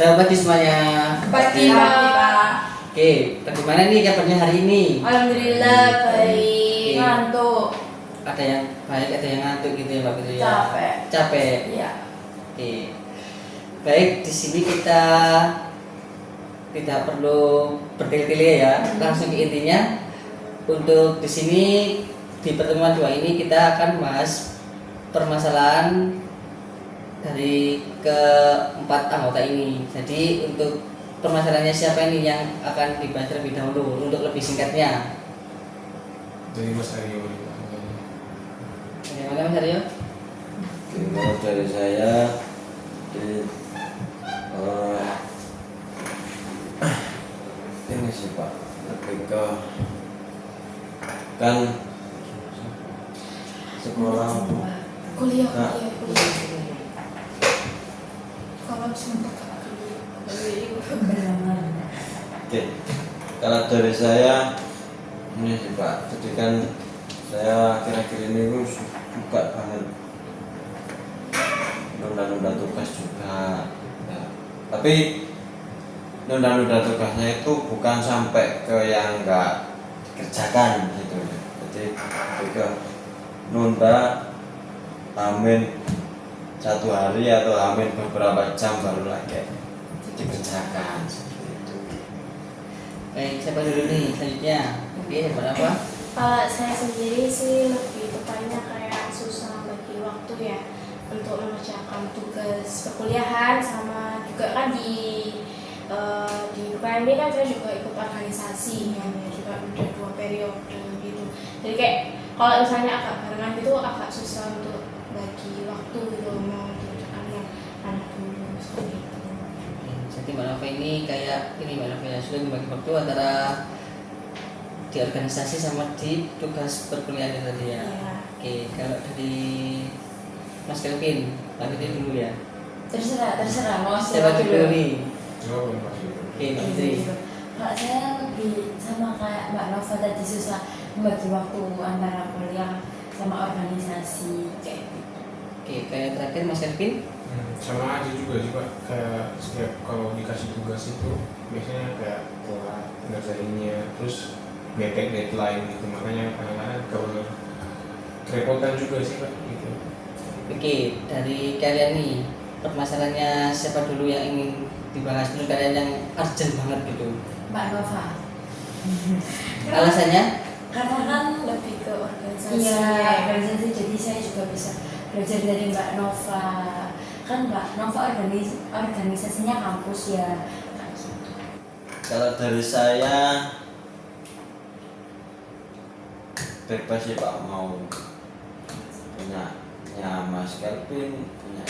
Selamat pagi semuanya. Pagi Pak. Oke, bagaimana nih kabarnya hari ini? Alhamdulillah baik. Ngantuk. Ada yang baik, ada yang ngantuk gitu ya Mbak gitu ya. Capek. Capek. Iya. Oke. Baik, di sini kita tidak perlu bertele-tele ya, langsung ke intinya. Untuk di sini di pertemuan 2 ini kita akan bahas permasalahan dari keempat anggota ini. Jadi untuk permasalahannya siapa ini yang akan dibahas terlebih dahulu untuk lebih singkatnya. Dari Mas Aryo. Bagaimana Mas Aryo? Kalau dari saya di ini sih Pak, lebih ke kan sekolah untuk Kuliah. Nah. Kalau sempat Oke, kalau dari saya ini sih Pak, jadi kan saya akhir-akhir ini suka banget nunda-nunda tugas juga ya. Tapi nunda-nunda tugasnya itu bukan sampai ke yang enggak dikerjakan gitu. Jadi lebih ke nunda amin 1 hari atau amin beberapa jam baru lagi dikerjakan seperti itu. Baik, siapa dulu nih selanjutnya? Oke, siapa apa? Kalau saya sendiri sih lebih tepatnya kayak susah bagi waktu ya untuk mengerjakan tugas perkuliahan, sama juga kan di UKM ini kan saya juga ikut organisasi kan ya, juga udah 2 periode gitu. Jadi kayak kalau misalnya agak barengan gitu agak susah untuk bagi waktu gitu mau dikerjakan yang anak dulu seperti itu. Jadi Mbak Nova ini kayak ini Mbak Nova ya, sudah membagi waktu antara di organisasi sama di tugas perkuliahan tadi ya. Iya. Oke, kalau dari Mas Kelvin, lanjutin dulu ya. Terserah mau Siapa dulu nih? Jawab Mas Aryo. Oke, Mbak Fitri. Kalau saya lebih sama kayak Mbak Nova tadi, susah membagi waktu antara kuliah sama organisasi kayak gitu. Oke, kayak terakhir Mas Kelvin. Sama aja juga sih Pak, kayak setiap kalau dikasih tugas itu biasanya kayak telat ngerjainnya, terus mepet deadline gitu, makanya kadang-kadang kalau kerepotan juga sih Pak gitu. Oke, dari kalian nih permasalahannya siapa dulu yang ingin dibahas dulu, kalian yang urgent banget gitu? Mbak Nova. Alasannya? Karena kan Lebih ke organisasi. iya organisasi, jadi saya juga bisa belajar dari Mbak Nova. Kan Mbak Nova organisasinya kampus ya. Kayak gitu. Kalau dari saya bebas sih Pak, mau punya Mas Kelvin, punya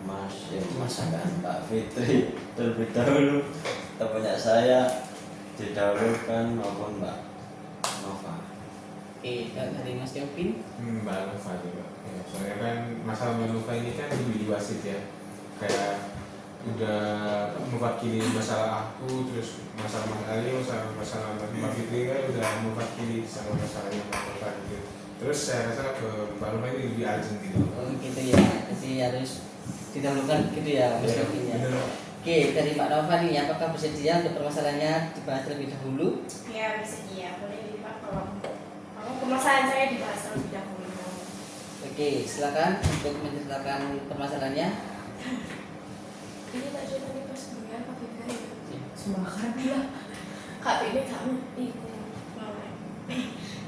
Mas Anggan Mbak Fitri terlebih dahulu, atau punya saya didahulukan maupun Mbak Nova. Oke, dari Mas Kelvin. Mbak Nova juga. Ya, soalnya kan masalah Mbak Nova ini kan lebih di wasit ya, kayak udah mewakili masalah aku, terus masalah Mas Aryo, masalah Mbak Fitri kan udah mewakili sama masalahnya Mbak Nova gitu. Terus saya rasa ke Mbak Nova ini lebih urgent gitu. Oh gitu ya, jadi harus didahulukan gitu ya Mas Ya, Kelvin ya. bener. Oke, dari Mbak Nova nih, apakah bersedia untuk permasalahannya dibahas terlebih dahulu? Ya bersedia, boleh nih Pak kalau permasalahan saya dibahas terlebih dahulu. Oke, silakan untuk menceritakan permasalahannya. Ini tak cerita nih pas sebenarnya Kak Bika ya. Semakan lah. Kak Bika gak ngerti mau.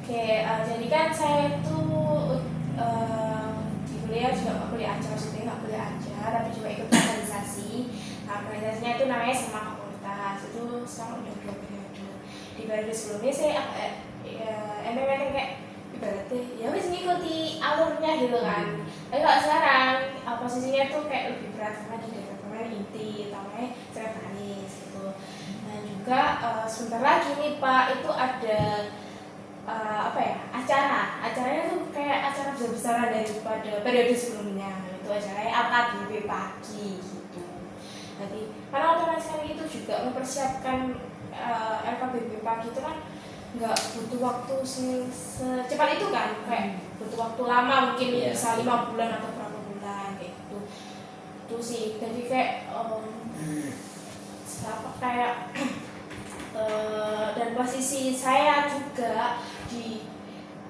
Oke, jadi kan saya tuh di kuliah juga nggak kuliah aja, maksudnya nggak kuliah aja, tapi juga ikut organisasi. Nah, organisasinya itu namanya Semak Fakultas. Itu sekarang udah 2 periode. Di periode sebelumnya saya MPMT kayak ibaratnya ya wis ngikuti alurnya gitu kan. Tapi kalau sekarang posisinya tuh kayak lebih berat karena di departemen inti, namanya sekretaris gitu. Dan juga sebentar lagi nih Pak, itu ada acaranya tuh kayak acara besar-besaran daripada periode sebelumnya, itu acaranya LKBP pagi gitu. Jadi karena otomatis kali itu juga mempersiapkan LKBP pagi itu kan nggak butuh waktu secepat itu kan, kayak butuh waktu lama, mungkin Iya. bisa 5 bulan atau berapa bulan kayak gitu. gitu sih. Jadi kayak apa kayak dan posisi saya juga di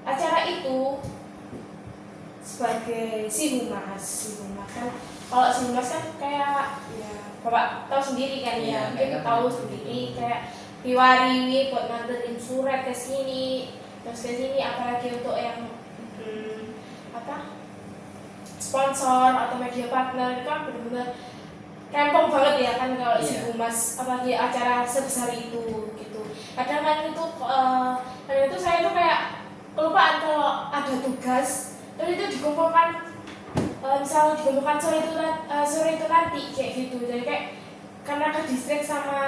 acara itu sebagai si humas kan. Kalau si humas kan kayak ya bapak tahu sendiri kan Iya, ya, mungkin kayak tahu apa sendiri gitu. kayak diwari buat nganterin surat ke sini terus ke sini, apalagi untuk yang apa sponsor atau media partner itu kan benar-benar rempong banget ya kan kalau si Iya. humas, apalagi acara sebesar itu gitu. Kadang itu saya tuh kayak kelupaan kalau ada tugas terus itu dikumpulkan, misal dikumpulkan sore itu nanti kayak gitu. Jadi kayak karena ke distrik sama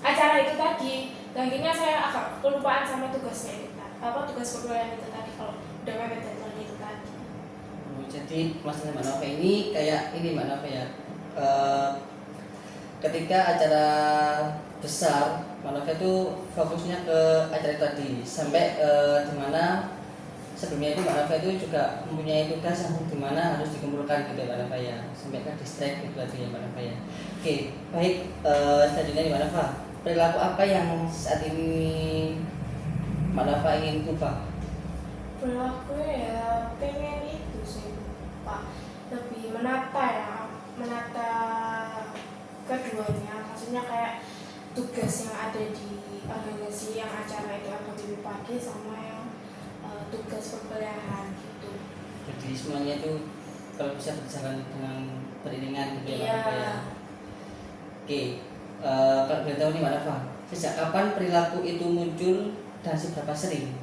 acara itu tadi, akhirnya saya agak kelupaan sama tugasnya itu tugas perkuliahan itu tadi kalau udah mepet deadline itu tadi. Jadi masalah Mbak Nova ini kayak ini Mbak Nova ya, ketika acara besar Mbak Nova itu fokusnya ke acara itu tadi sampai dimana sebelumnya itu Mbak Nova itu juga mempunyai tugas yang dimana harus dikumpulkan gitu ya Mbak Nova ya, sampai ke distrik gitu tadi ya Mbak Nova ya. Oke, baik, selanjutnya Mbak Nova, perilaku apa yang saat ini Mbak Nova ingin ubah? Perilaku ya pengen itu sih Pak, lebih menata keduanya, maksudnya kayak tugas yang ada di organisasi yang acara itu akademi pagi sama yang tugas perkuliahan gitu. Jadi semuanya itu kalau bisa berjalan dengan beriringan gitu ya Mbak Iya. Nova ya. Oke, kalau boleh tahu nih Mbak Nova, sejak kapan perilaku itu muncul dan seberapa sering?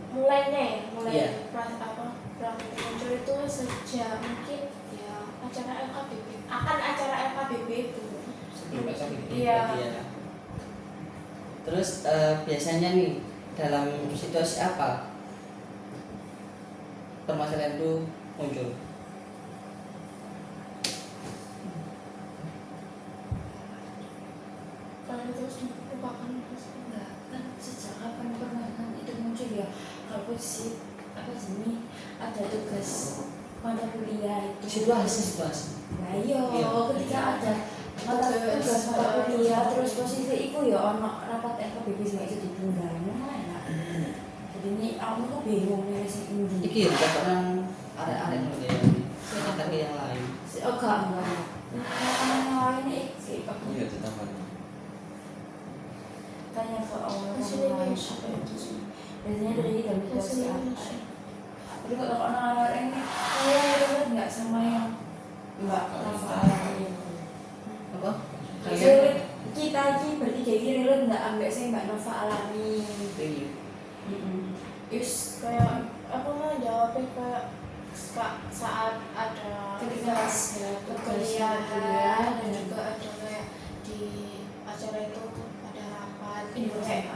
Mulai Iya. perilaku itu muncul itu sejak mungkin ya acara LKBB itu. Sebelum PKBB Iya. berarti ya. Terus biasanya nih dalam situasi apa permasalahan itu muncul? Kalau itu terus dilupakan terus. Enggak, kan sejak kapan permasalahan itu muncul ya? Kalau posisi apa sini ada tugas mata kuliah itu. Situasi. Nah iya, Iya. ketika ada tugas mata kuliah terus posisi itu ya ono rapat LKBB sama itu ditunda, nah enak. Jadi ini aku tuh bingung nih sih ini. Iki ya bukan orang arek-arek loh ya. Silakan ke yang lain. Oh enggak. Nah ini sih aku Iya ditambah. tanya ke orang Hasil lain. Indonesia itu sih. Biasanya dari dalam Hasil situasi apa? Indonesia. Tapi kalau orang-orang ini saya relate nggak sama yang Mbak Rafa alami. Apa? Kalian Relate kita ini bertiga ini relate nggak ambek saya Mbak Nova alami. ini Yus Kayak aku mau jawabnya kayak saat ada ketika perkuliahan dan juga ada kayak di acara itu ada rapat gitu kayak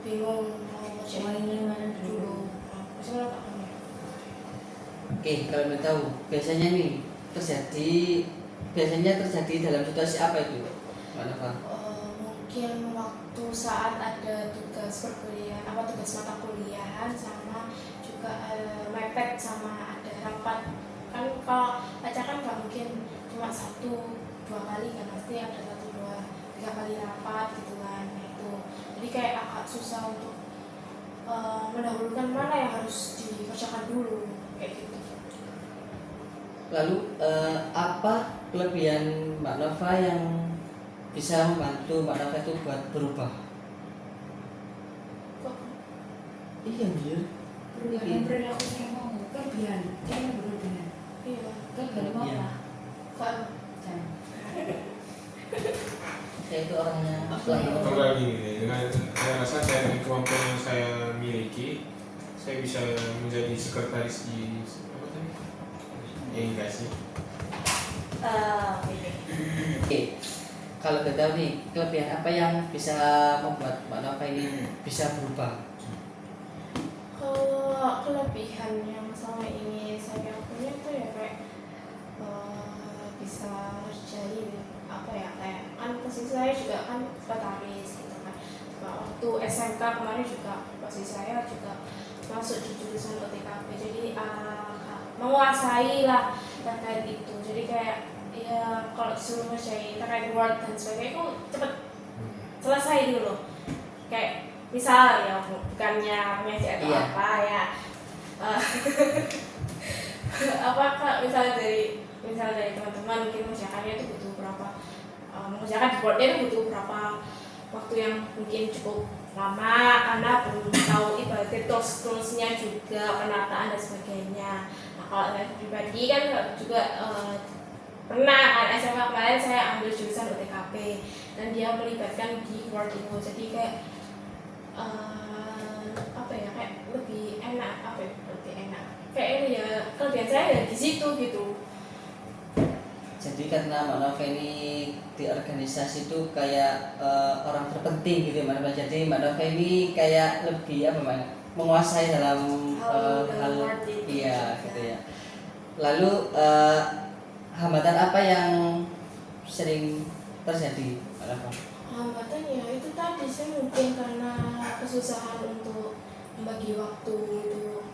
bingung mau mainnya mana dulu. Misalnya tak kamu Oke, kalau mau tahu biasanya nih biasanya terjadi dalam situasi apa itu, Mbak Nova? mungkin waktu saat ada tugas perkuliahan tugas mata kuliahan sama juga mepet sama ada rapat kan. Kalau acara kan nggak mungkin cuma 1-2 kali kan, pasti ada 1-2-3 kali rapat gitu kan. Nah, itu jadi kayak agak susah untuk mendahulukan mana yang harus dikerjakan dulu kayak gitu. Lalu apa kelebihan Mbak Nova yang bisa membantu Mbak Nova itu buat berubah? Kok Iya, iya. Perubahan perilaku saya mau kelebihan, saya berlebihan. iya Kelebihan apa? kan Jangan. Saya itu orangnya Atau kayak gini nih, dengan saya rasa dengan kemampuan yang saya miliki, saya bisa menjadi sekretaris di apa tadi? Ya enggak sih. Oke, kalau kita tahu nih kelebihan apa yang bisa membuat Mbak Nova ini bisa berubah? Kalau kelebihan yang selama ini saya punya tuh ya kayak bisa ngerjain apa ya, kayak kan posisi saya juga kan sekretaris gitu kan. Waktu SMK kemarin juga posisi saya juga masuk di jurusan OTKP, jadi menguasai lah terkait itu. Jadi kayak ya kalau disuruh ngerjain terkait Word dan sebagainya itu cepet selesai gitu loh. Kayak misal ya bukannya mengejek atau Iya. apa ya. Apa Kak, misalnya dari teman-teman mungkin mengerjakannya itu butuh berapa mengerjakan di boardnya itu butuh berapa waktu yang mungkin cukup lama karena belum tahu ibaratnya tools-toolsnya juga penataan dan sebagainya. Nah kalau saya pribadi kan juga pernah kan SMA kemarin saya ambil jurusan UTKP dan dia melibatkan di Word itu, jadi kayak apa ya, kayak lebih enak, kayak ini ya kelebihan saya ya di situ gitu. Jadi karena Mbak Nova ini di organisasi itu kayak orang terpenting gitu ya Mbak Nova. Jadi Mbak Nova ini kayak lebih apa Mbak, menguasai dalam hal Word itu iya juga. gitu ya. Lalu hambatan apa yang sering terjadi Mbak Nova? Hambatannya itu tadi saya mungkin karena kesusahan untuk membagi waktu itu,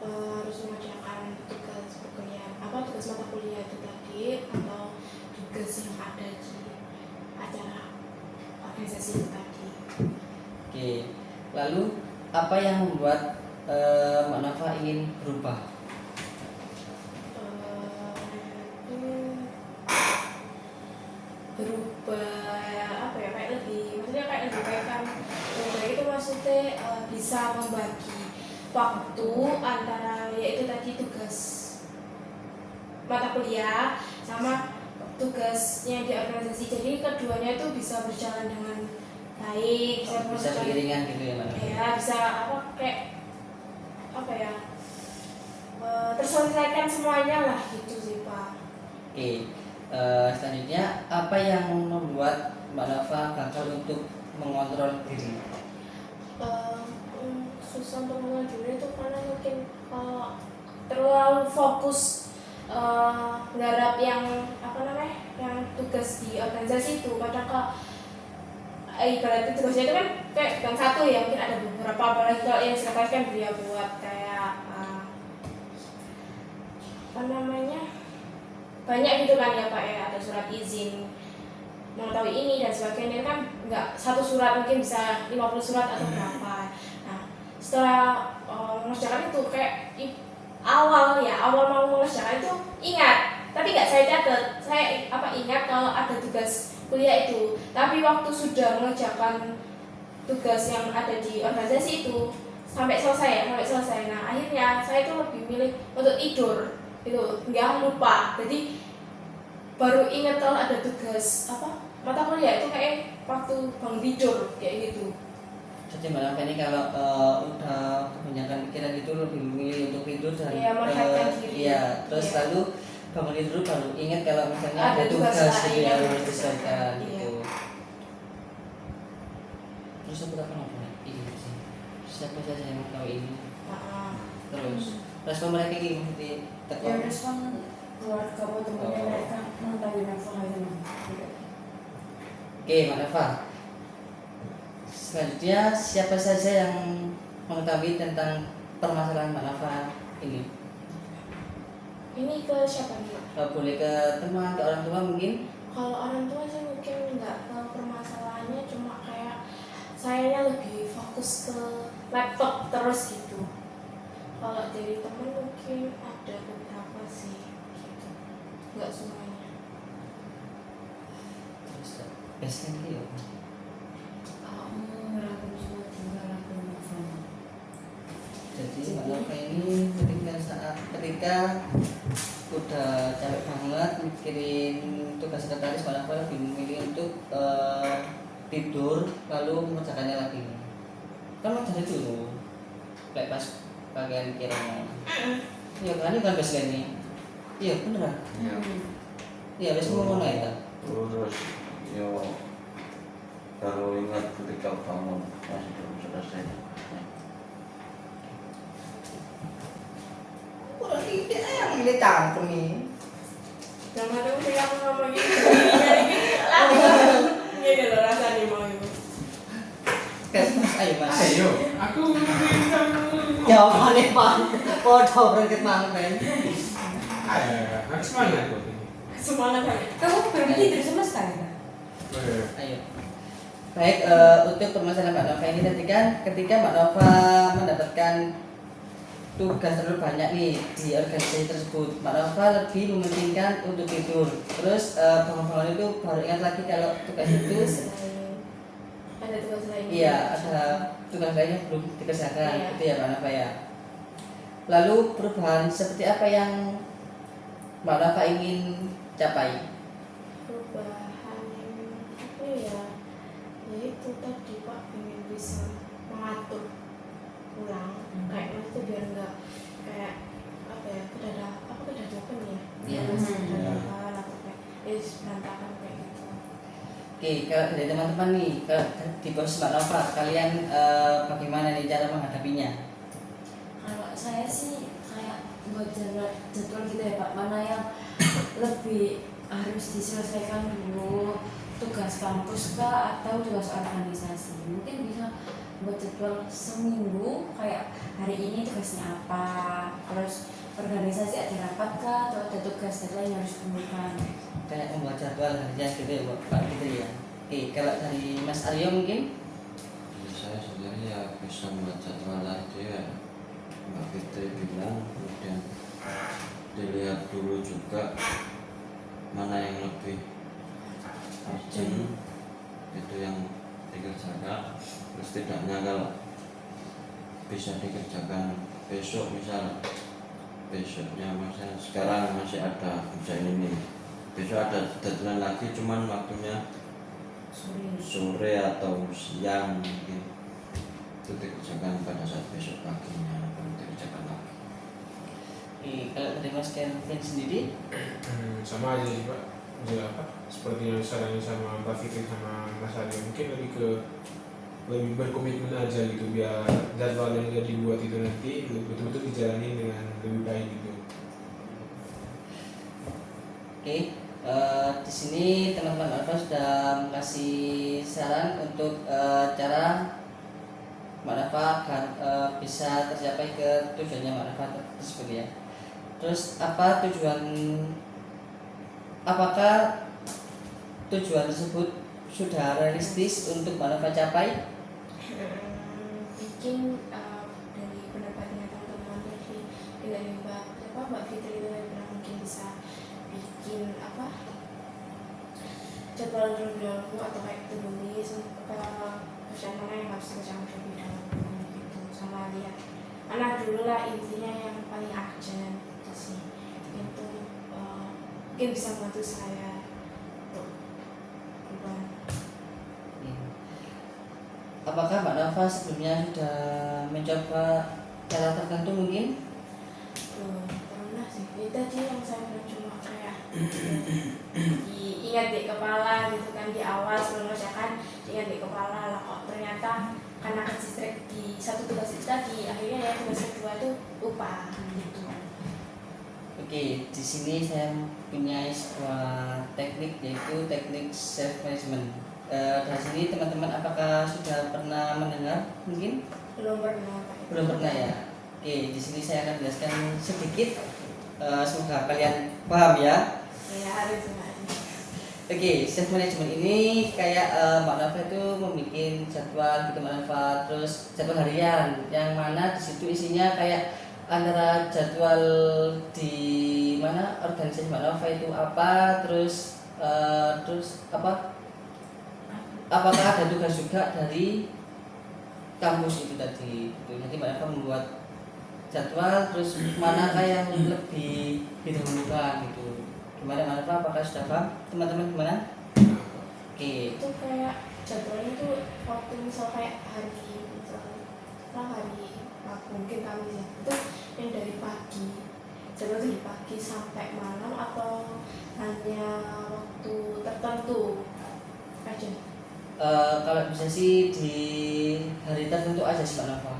harus mengerjakan tugas perkuliahan tugas mata kuliah itu tadi atau tugas yang ada di acara organisasi itu tadi. Oke. Lalu apa yang membuat Mbak Nova ingin berubah? Berubah apa ya, kayak lebih maksudnya kayak lebih baik kan, lebih baik itu maksudnya bisa membagi waktu antara yaitu tadi tugas mata kuliah sama tugasnya di organisasi, jadi keduanya itu bisa berjalan dengan baik, Bisa berjalan- beriringan gitu ya Mbak Nova? ya bisa kayak apa ya, terselesaikan semuanya lah gitu sih Pak. Oke, selanjutnya apa yang membuat Mbak Nova gagal untuk mengontrol diri? Susah untuk mengajukan itu karena mungkin terlalu fokus nggarap yang yang tugas di organisasi itu, padahal ibaratnya tugasnya itu kan kayak bukan satu ya, mungkin ada beberapa, apalagi kalau yang sekretaris kan dia buat kayak banyak gitu kan ya Pak ya, ada surat izin mengetahui ini dan sebagainya, kan nggak satu surat, mungkin bisa 50 surat atau berapa. Nah setelah mengerjakan itu kayak awal mau mengerjakan itu ingat, tapi nggak saya catat, saya ingat kalau ada tugas kuliah itu, tapi waktu sudah mengerjakan tugas yang ada di organisasi itu sampai selesai. Nah akhirnya saya itu lebih milih untuk tidur itu, nggak lupa, jadi baru ingat kalau ada tugas mata kuliah itu kayak waktu bangun tidur kayak gitu. Jadi Mbak Nova ini kalau udah kebanyakan pikiran itu lebih memilih untuk tidur dan Iya, merehatkan diri. iya, terus Iya. lalu bangun tidur baru ingat kalau misalnya Ada ada tugas tugas lain gitu yang yang harus harus diselesaikan diselesaikan. gitu. Terus aku tak kenapa ini sih, siapa saja yang tahu ini? Terus respon mereka ini seperti Ya tekor. respon keluarga atau temannya mereka mengetahui Nova itu. Oke, Mbak Nova. Selanjutnya siapa saja yang mengetahui tentang permasalahan Mbak Nova ini? Ini ke siapa nih Pak? Boleh ke teman, ke orang tua mungkin? Kalau orang tua saya mungkin nggak tahu permasalahannya, cuma kayak sayanya lebih fokus ke laptop terus gitu. Kalau dari temen mungkin ada beberapa sih gitu, nggak semuanya. Terus biasanya gitu ya. Kamu merangkum semua tinggal aku Nova. Jadi Mbak Nova ini ketika udah capek banget mikirin tugas sekretaris, Mbak Nova lebih memilih untuk tidur lalu mengerjakannya lagi. Kan mau jadi dulu, kayak pas bagian kiranya. Iya kan, ini kan biasanya ini. Iya beneran. Iya. Iya biasanya mau ngono ya. Terus yo baru ingat ketika bangun masih belum selesai. Udah tidak yang ini cangkem nih. Jangan ada udah aku ngomong gini, gini loh rasanya mau itu. Mas, ayo mas. Ayo, aku nungguin kamu. Jawabannya pak. Podo berangkat mangan. Ayo, aku semangat kok ini. Semangat kali. Kamu berarti tidur sama sekali kan? Ayo. Baik, untuk permasalahan Mbak Nova ini tadi kan ketika Mbak Nova mendapatkan tugas terlalu banyak nih di organisasi tersebut, Mbak Nova lebih mementingkan untuk tidur. Terus bangun-bangun itu baru ingat lagi kalau tugas itu Ada tugas lain. iya ada tugas lain yang belum dikerjakan, Iya. itu ya Mbak Nova ya. Lalu perubahan seperti apa yang Mbak Nova ingin capai? Perubahan apa ya? Ya itu tadi Pak ingin bisa mengatur ulang kayak maksudnya biar enggak kayak apa ya kedadakan ya Iya. kedadakan atau kayak berantakan kayak gitu. Oke, kalau dari teman-teman nih, kalau di posisi Mbak Nova, kalian bagaimana nih cara menghadapinya? Kalau saya sih kayak buat jadwal gitu ya Pak, mana yang lebih harus diselesaikan dulu, tugas kampus kah atau tugas organisasi. Mungkin bisa buat jadwal seminggu kayak hari ini tugasnya apa, terus organisasi ada rapat kah atau ada tugas lain yang harus dikumpulkan. Kayak membuat jadwal harian gitu ya Pak gitu ya. Oke, kalau dari Mas Aryo mungkin? Saya sendiri ya bisa membuat jadwal tadi ya Mbak Fitri bilang, kemudian dilihat dulu juga mana yang lebih urgent itu yang dikerjakan, terus tidaknya kalau bisa dikerjakan besok misal besoknya masih sekarang masih ada kerjaan ini, besok ada deadline lagi cuman waktunya sore atau siang mungkin itu dikerjakan pada saat besok paginya baru dikerjakan lagi. Oke, kalau dari Mas Kevin sendiri? Sama aja sih Pak. Juga apa? Seperti yang disarankan sama Mbak Fitri sama Mas Adi, mungkin lebih berkomitmen aja gitu biar jadwal yang udah dibuat itu nanti betul-betul dijalani dengan lebih baik gitu. Oke, di sini teman-teman Alfa sudah kasih saran untuk cara Mbak Nova agar bisa tercapai ke tujuannya Mbak Nova tersebut ya. Terus apakah tujuan tersebut sudah realistis untuk Mbak Nova capai? Bikin dari pendapatnya teman-teman dari Mbak Fitri itu pernah mungkin bisa bikin apa jadwal terlebih dahulu atau kayak tulis kerjaan mana yang harus dikerjakan terlebih dahulu gitu, sama lihat mana dulu lah intinya yang paling urgent gitu sih, itu mungkin bisa membantu saya untuk perubahan. Apakah Mbak Nova sebelumnya sudah mencoba cara tertentu mungkin? Pernah sih, itu tadi yang saya bilang cuma kayak diingat di kepala gitu kan, di awal sebelum mengerjakan diingat di kepala lah, kok ternyata karena kedistract di satu tugas itu tadi akhirnya ya tugas kedua tuh lupa gitu. Oke, di sini saya punya sebuah teknik yaitu teknik self management. Dari sini teman-teman apakah sudah pernah mendengar mungkin? Belum pernah Pak. Belum pernah ya. Oke, di sini saya akan jelaskan sedikit. Semoga kalian paham ya. Ya harus Mbak. Oke, self management ini kayak Mbak Nova itu membuat jadwal gitu Mbak Nova, terus jadwal harian yang mana di situ isinya kayak antara jadwal di mana organisasi Mbak Nova itu apa, terus apa? Apakah ada tugas juga dari kampus itu tadi? Gitu. Nanti Mbak Nova membuat jadwal, terus manakah yang lebih didahulukan gitu. Gimana Mbak Nova? Apakah sudah paham? Teman-teman gimana? Oke. Itu kayak jadwalnya tuh waktu misal kayak hari mungkin kami ya itu yang dari pagi, jadwal dari pagi sampai malam atau hanya waktu tertentu aja? Kalau bisa sih di hari tertentu aja sih Mbak Nova.